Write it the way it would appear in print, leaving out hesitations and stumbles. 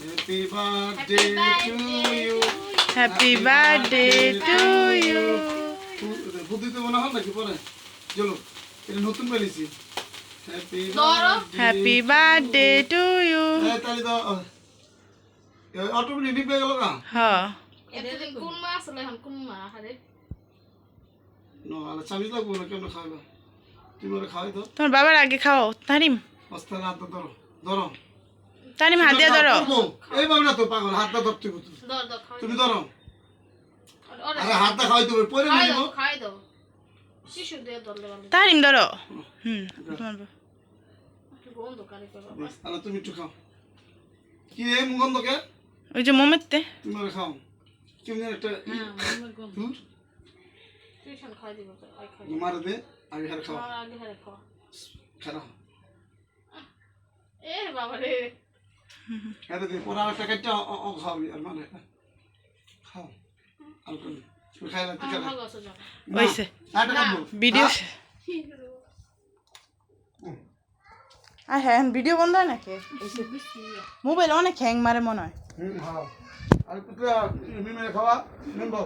Happy birthday to you. Happy birthday to you. বুদ্ধিতে মনে হয় নাকি পরে চলো এটা নতুন পেয়েছি। Happy happy birthday to you. তাহলে তো অটোমেটিক নিবে গেল না। হ্যাঁ কোন মা আসলে এখন কোন মা হারে নো আলা চাবি লাগবো না কেমন খাইবা তুমি ওরা খাওয়াই তো তোমার বাবার আগে খাও। তারিম বস্তা হাত ধরো ধরো তারিম হাত দিয়ে ধরো। এইভাবে না তো পাগল হাতটা ধরতে হবে তো। দর দর খাই তুমি ধরো আরে হাতটা খাওয়াই দেবে পরে খাই নিব দাও খাই দাও শিশু দিয়ে দরলে বলে তারিম ধরো। তোমার গন্ধ কারে করে আলা তুমি একটু খাও কি এই মুগন্ধকে ওই যে মোমেতে তুমি ওরা খাও কেমন একটা হ্যাঁ মামের গন্ধ দূর টিউশন খাই দিব তো আই খাই মার দে আগে হার খাও আর আগে হারে খাও খাও এ বাবা রে এটা দে পরে একটা কাটটা খাওয়াবি আর মানে খাও আর কোন তুমি খাইলা তুই খাইলা ভালো আছে জান ওইসে আটা খাবো ভিডিও হ্যাঁ ভিডিও বন্ধ হয় নাকি? মোবাইল অনেক হ্যাং মারে মনে হয়। হ্যাঁ আর তুই মিমে খাওয়া নিম্বো